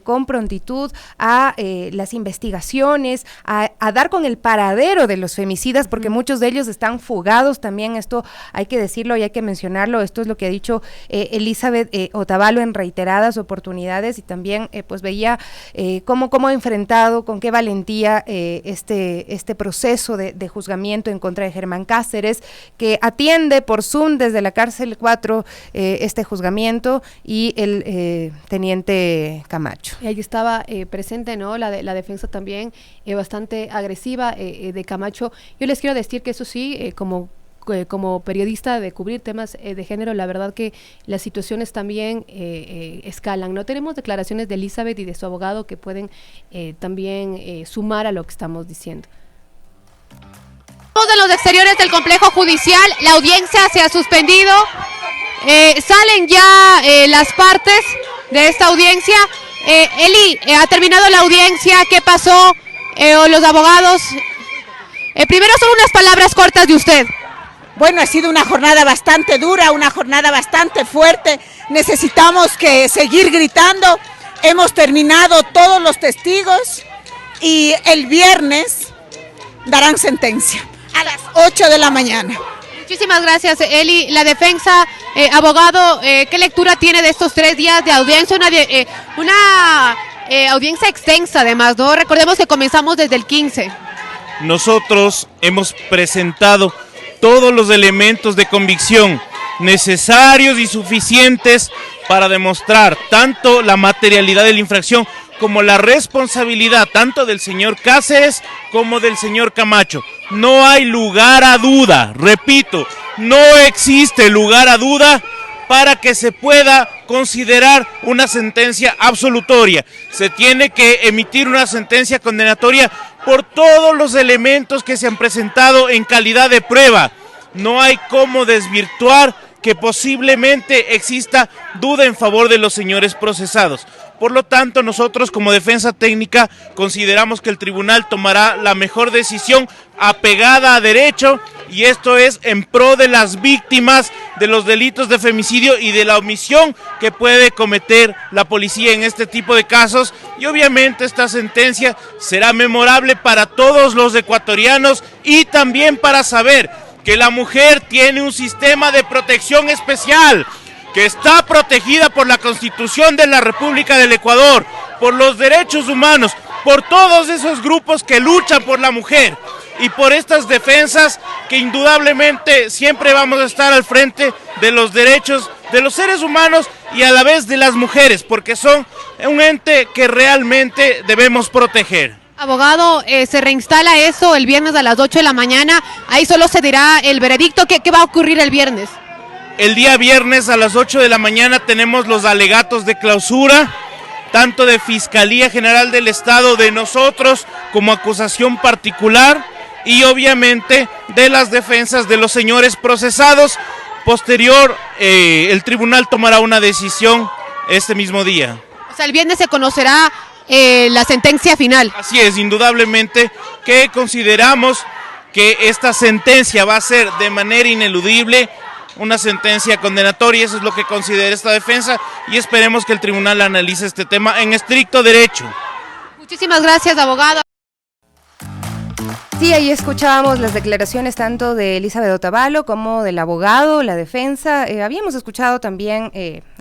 con prontitud a las investigaciones, a dar con el paradero de los femicidas, porque muchos de ellos están fugados también, esto hay que decirlo y hay que mencionarlo, esto es lo que ha dicho Elizabeth Otavalo en reiteradas oportunidades, y también pues veía cómo ha enfrentado, con qué valentía este proceso de juzgamiento en contra de Germán Cáceres, que atiende por Zoom desde la cárcel 4 este juzgamiento, y el teniente Camacho. Y ahí estaba presente, ¿no? La defensa también bastante agresiva de Camacho. Yo les quiero decir que eso sí, como periodista de cubrir temas de género, la verdad que las situaciones también escalan, ¿no? Tenemos declaraciones de Elizabeth y de su abogado que pueden también sumar a lo que estamos diciendo. De los exteriores del complejo judicial, la audiencia se ha suspendido, salen ya las partes de esta audiencia. Eli, ha terminado la audiencia, ¿qué pasó? Los abogados, primero son unas palabras cortas de usted. Bueno, ha sido una jornada bastante dura, una jornada bastante fuerte, necesitamos seguir gritando, hemos terminado todos los testigos y el viernes darán sentencia a las 8 de la mañana. Muchísimas gracias, Eli. La defensa, abogado, ¿qué lectura tiene de estos 3 días de audiencia? Una audiencia extensa además, ¿no? Recordemos que comenzamos desde el 15. Nosotros hemos presentado todos los elementos de convicción necesarios y suficientes para demostrar tanto la materialidad de la infracción como la responsabilidad tanto del señor Cáceres como del señor Camacho. No hay lugar a duda, repito, no existe lugar a duda para que se pueda considerar una sentencia absolutoria. Se tiene que emitir una sentencia condenatoria por todos los elementos que se han presentado en calidad de prueba. No hay cómo desvirtuar que posiblemente exista duda en favor de los señores procesados. Por lo tanto, nosotros como defensa técnica consideramos que el tribunal tomará la mejor decisión apegada a derecho, y esto es en pro de las víctimas de los delitos de femicidio y de la omisión que puede cometer la policía en este tipo de casos. Y obviamente esta sentencia será memorable para todos los ecuatorianos, y también para saber que la mujer tiene un sistema de protección especial, que está protegida por la Constitución de la República del Ecuador, por los derechos humanos, por todos esos grupos que luchan por la mujer y por estas defensas que indudablemente siempre vamos a estar al frente de los derechos de los seres humanos y a la vez de las mujeres, porque son un ente que realmente debemos proteger. Abogado, se reinstala eso el viernes a las 8 de la mañana, ahí solo se dirá el veredicto. ¿Qué va a ocurrir el viernes? El día viernes a las 8 de la mañana tenemos los alegatos de clausura, tanto de Fiscalía General del Estado, de nosotros como acusación particular, y obviamente de las defensas de los señores procesados. Posterior, el tribunal tomará una decisión este mismo día. O sea, el viernes se conocerá la sentencia final. Así es, indudablemente que consideramos que esta sentencia va a ser de manera ineludible una sentencia condenatoria. Eso es lo que considera esta defensa, y esperemos que el tribunal analice este tema en estricto derecho. Muchísimas gracias, abogado. Sí, ahí escuchábamos las declaraciones tanto de Elizabeth Otavalo como del abogado, la defensa. Habíamos escuchado también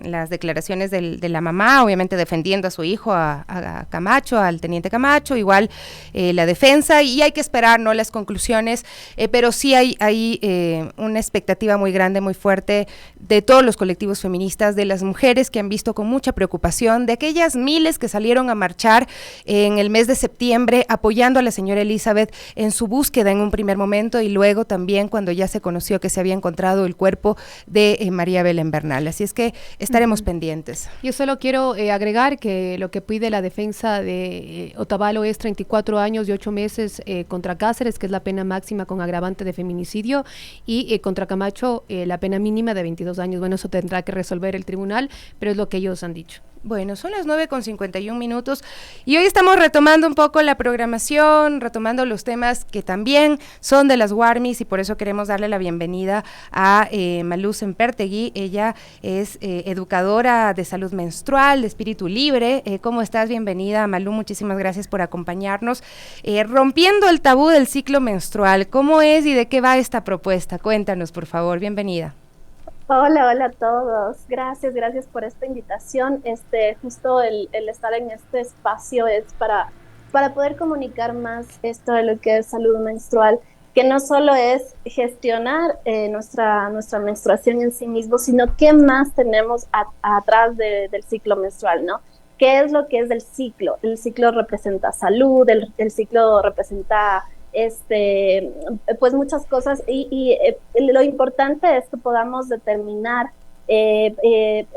las declaraciones de la mamá, obviamente defendiendo a su hijo, a Camacho, al teniente Camacho, igual la defensa, y hay que esperar, ¿no?, las conclusiones, pero sí hay una expectativa muy grande, muy fuerte de todos los colectivos feministas, de las mujeres que han visto con mucha preocupación, de aquellas miles que salieron a marchar en el mes de septiembre apoyando a la señora Elizabeth en su búsqueda en un primer momento y luego también cuando ya se conoció que se había encontrado el cuerpo de María Belén Bernal. Así es que estaremos pendientes. Yo solo quiero agregar que lo que pide la defensa de Otavalo es 34 años y 8 meses contra Cáceres, que es la pena máxima con agravante de feminicidio, y contra Camacho la pena mínima de 22 años. Bueno, eso tendrá que resolver el tribunal, pero es lo que ellos han dicho. Bueno, son las 9:51 y hoy estamos retomando un poco la programación, retomando los temas que también son de las Warmis, y por eso queremos darle la bienvenida a Malú Sempertegui. Ella es educadora de salud menstrual, de espíritu libre. ¿Cómo estás? Bienvenida, Malú, muchísimas gracias por acompañarnos. Rompiendo el tabú del ciclo menstrual, ¿cómo es y de qué va esta propuesta? Cuéntanos, por favor, bienvenida. Hola a todos. Gracias por esta invitación. Justo el estar en este espacio es para poder comunicar más esto de lo que es salud menstrual, que no solo es gestionar nuestra menstruación en sí mismo, sino qué más tenemos atrás del ciclo menstrual, ¿no? ¿Qué es lo que es el ciclo? El ciclo representa salud, el ciclo representa pues muchas cosas, y lo importante es que podamos determinar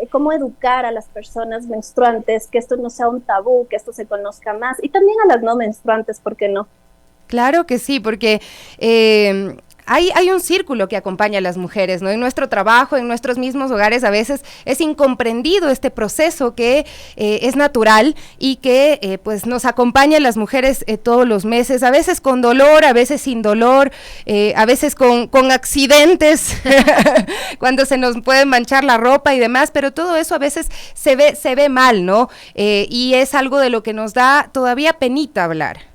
cómo educar a las personas menstruantes, que esto no sea un tabú, que esto se conozca más, y también a las no menstruantes, ¿por qué no? Claro que sí, porque hay un círculo que acompaña a las mujeres, ¿no? En nuestro trabajo, en nuestros mismos hogares, a veces es incomprendido este proceso que es natural y que pues nos acompaña a las mujeres todos los meses, a veces con dolor, a veces sin dolor, a veces con accidentes, cuando se nos puede manchar la ropa y demás, pero todo eso a veces se ve mal, ¿no? Y es algo de lo que nos da todavía penita hablar.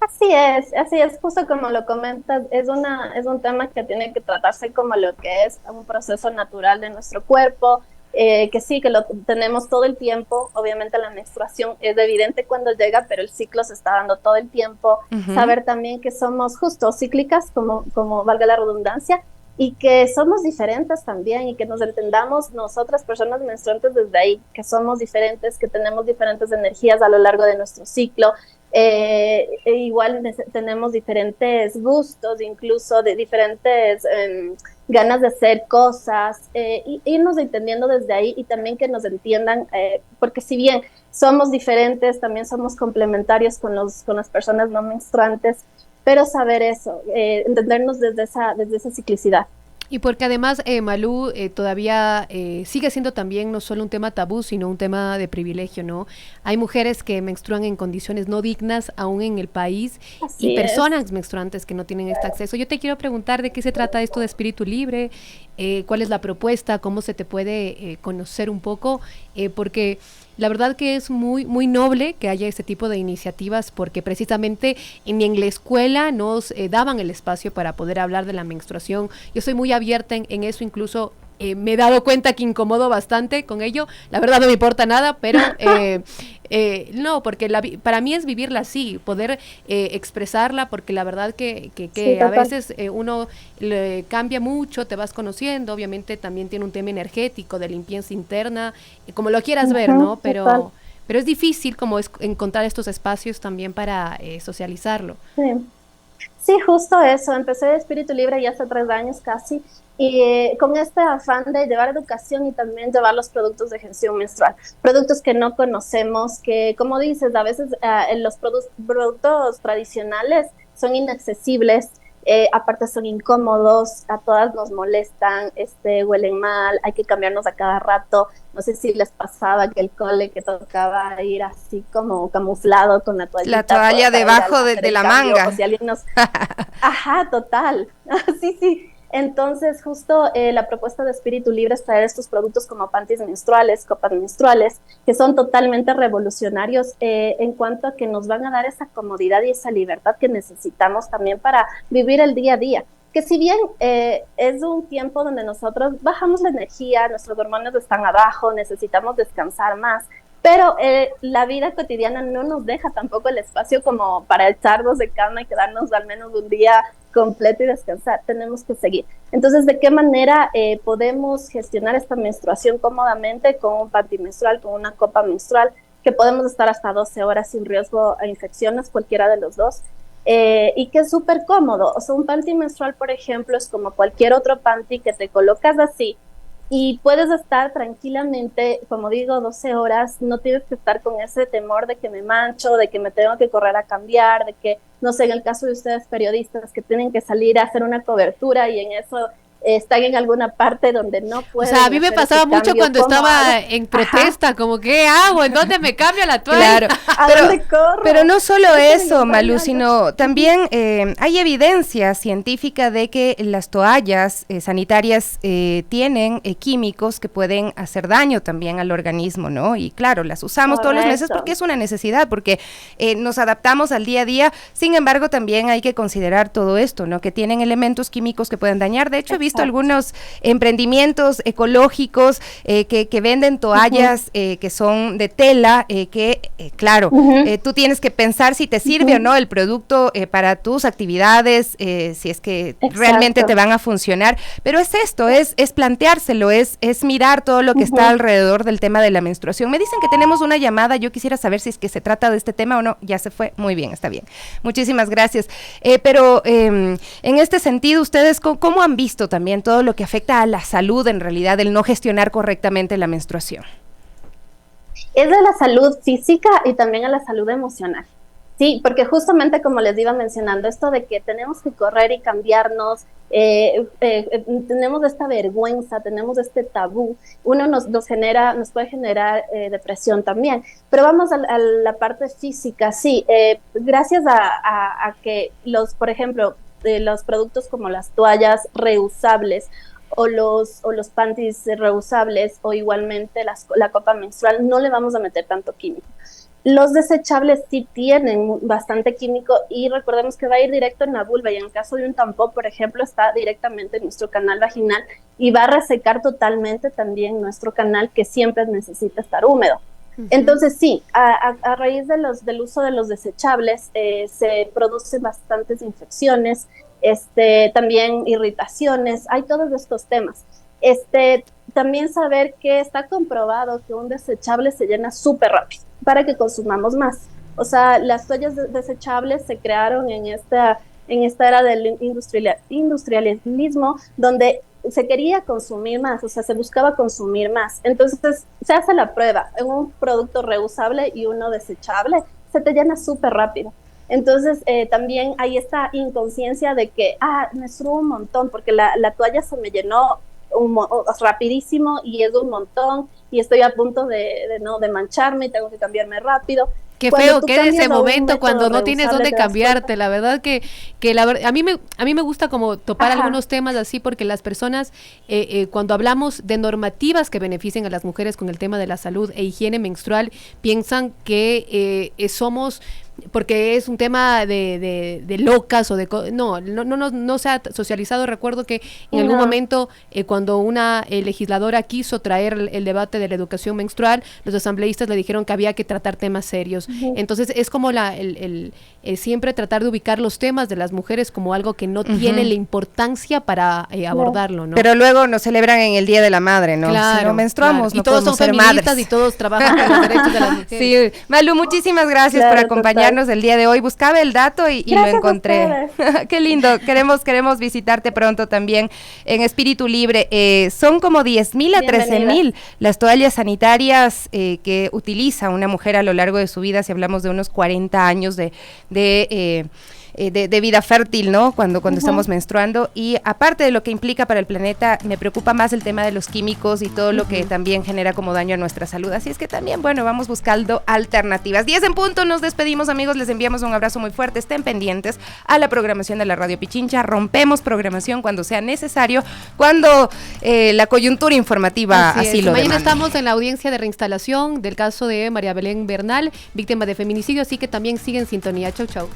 Así es, justo como lo comentas, es un tema que tiene que tratarse como lo que es un proceso natural de nuestro cuerpo, que sí, que lo tenemos todo el tiempo. Obviamente la menstruación es evidente cuando llega, pero el ciclo se está dando todo el tiempo. Saber también que somos justo cíclicas, como valga la redundancia, y que somos diferentes también, y que nos entendamos nosotras personas menstruantes desde ahí, que somos diferentes, que tenemos diferentes energías a lo largo de nuestro ciclo. Igual tenemos diferentes gustos, incluso de diferentes ganas de hacer cosas, y irnos entendiendo desde ahí, y también que nos entiendan, porque si bien somos diferentes, también somos complementarios con las personas no menstruantes, pero saber eso, entendernos desde esa ciclicidad. Y porque además, Malú, todavía sigue siendo también no solo un tema tabú, sino un tema de privilegio, ¿no? Hay mujeres que menstruan en condiciones no dignas aún en el país. Así y personas menstruantes que no tienen este acceso. Yo te quiero preguntar de qué se trata esto de espíritu libre, cuál es la propuesta, cómo se te puede conocer un poco, porque la verdad que es muy, muy noble que haya este tipo de iniciativas, porque precisamente en la escuela nos daban el espacio para poder hablar de la menstruación. Yo soy muy abierta en eso, incluso me he dado cuenta que incomodo bastante con ello. La verdad no me importa nada, pero no, porque para mí es vivirla así, poder expresarla, porque la verdad que sí, a veces uno le cambia mucho, te vas conociendo, obviamente también tiene un tema energético de limpieza interna, como lo quieras ver, ¿no? Pero es difícil como encontrar estos espacios también para socializarlo. Sí, justo eso. Empecé de Espíritu Libre ya hace 3 años casi, y con este afán de llevar educación y también llevar los productos de gestión menstrual, productos que no conocemos, que como dices, a veces los productos tradicionales son inaccesibles, aparte son incómodos, a todas nos molestan, huelen mal, hay que cambiarnos a cada rato. No sé si les pasaba que el cole que tocaba ir así como camuflado con la toallita. La toalla debajo de la manga. O si alguien nos... Ajá, total. Sí. Entonces, justo la propuesta de Espíritu Libre es traer estos productos como panties menstruales, copas menstruales, que son totalmente revolucionarios en cuanto a que nos van a dar esa comodidad y esa libertad que necesitamos también para vivir el día a día. Que si bien es un tiempo donde nosotros bajamos la energía, nuestros hormonas están abajo, necesitamos descansar más, pero la vida cotidiana no nos deja tampoco el espacio como para echarnos de cama y quedarnos al menos un día completo y descansar. Tenemos que seguir. Entonces, ¿de qué manera podemos gestionar esta menstruación cómodamente con un panty menstrual, con una copa menstrual, que podemos estar hasta 12 horas sin riesgo a infecciones, cualquiera de los dos? Y que es súper cómodo. O sea, un panty menstrual, por ejemplo, es como cualquier otro panty que te colocas así y puedes estar tranquilamente, como digo, 12 horas, no tienes que estar con ese temor de que me mancho, de que me tengo que correr a cambiar, de que, no sé, en el caso de ustedes periodistas que tienen que salir a hacer una cobertura y en eso están en alguna parte donde no pueden. O sea, a mí me pasaba mucho cuando estaba en protesta, como ¿qué hago? ¿En dónde me cambio la toalla? Claro, pero no solo eso, Malú, sino también hay evidencia científica de que las toallas sanitarias tienen químicos que pueden hacer daño también al organismo, ¿no? Y claro, las usamos todos los meses porque es una necesidad, porque nos adaptamos al día a día. Sin embargo, también hay que considerar todo esto, ¿no? Que tienen elementos químicos que pueden dañar. De hecho, he visto algunos emprendimientos ecológicos que venden toallas que son de tela, claro, tú tienes que pensar si te sirve o no el producto para tus actividades, si es que realmente te van a funcionar, pero es esto, es planteárselo, es mirar todo lo que está alrededor del tema de la menstruación. Me dicen que tenemos una llamada, yo quisiera saber si es que se trata de este tema o no. Ya se fue, muy bien, está bien, muchísimas gracias. Pero en este sentido, ¿ustedes cómo han visto también todo lo que afecta a la salud, en realidad, el no gestionar correctamente la menstruación? Es de la salud física y también a la salud emocional. Sí, porque justamente como les iba mencionando, esto de que tenemos que correr y cambiarnos, tenemos esta vergüenza, tenemos este tabú, uno nos puede generar depresión también. Pero vamos a la parte física, sí, gracias a que por ejemplo, los productos como las toallas reusables o los panties reusables o igualmente la copa menstrual, no le vamos a meter tanto químico. Los desechables sí tienen bastante químico y recordemos que va a ir directo en la vulva, y en el caso de un tampón, por ejemplo, está directamente en nuestro canal vaginal y va a resecar totalmente también nuestro canal, que siempre necesita estar húmedo. Entonces sí, a raíz del uso de los desechables se producen bastantes infecciones, también irritaciones, hay todos estos temas. También saber que está comprobado que un desechable se llena súper rápido para que consumamos más. O sea, las toallas desechables se crearon en esta era del industrialismo, donde se quería consumir más, o sea, se buscaba consumir más. Entonces, se hace la prueba, en un producto reusable y uno desechable, se te llena súper rápido. Entonces, también hay esta inconsciencia de que, me subo un montón, porque la toalla se me llenó rapidísimo y es un montón, y estoy a punto de mancharme y tengo que cambiarme rápido. Qué feo queda ese momento cuando no tienes dónde cambiarte. La verdad que a mí me gusta como topar algunos temas así, porque las personas cuando hablamos de normativas que beneficien a las mujeres con el tema de la salud e higiene menstrual, piensan que somos, porque es un tema de locas o no se ha socializado. Recuerdo que en algún momento cuando una legisladora quiso traer el debate de la educación menstrual, los asambleístas le dijeron que había que tratar temas serios. Entonces es como siempre tratar de ubicar los temas de las mujeres como algo que no tiene la importancia para abordarlo, ¿no? Pero luego nos celebran en el Día de la Madre, ¿no? Claro, si no menstruamos, y no todos son feministas madres. Y todos trabajan por los derechos de las mujeres. Sí, Malú, muchísimas gracias por acompañarnos el día de hoy. Buscaba el dato y lo encontré. Qué lindo, queremos visitarte pronto también en Espíritu Libre. Son como 10,000 a 13,000 las toallas sanitarias que utiliza una mujer a lo largo de su vida, si hablamos de unos 40 años de de vida fértil, ¿no? Cuando estamos menstruando, y aparte de lo que implica para el planeta, me preocupa más el tema de los químicos y todo lo que también genera como daño a nuestra salud, así es que también, bueno, vamos buscando alternativas. 10 en punto, nos despedimos, amigos, les enviamos un abrazo muy fuerte, estén pendientes a la programación de la Radio Pichincha, rompemos programación cuando sea necesario, cuando la coyuntura informativa así lo Mañana demanda. estamos en la audiencia de reinstalación del caso de María Belén Bernal, víctima de feminicidio, así que también sigue en sintonía. Chau, chau.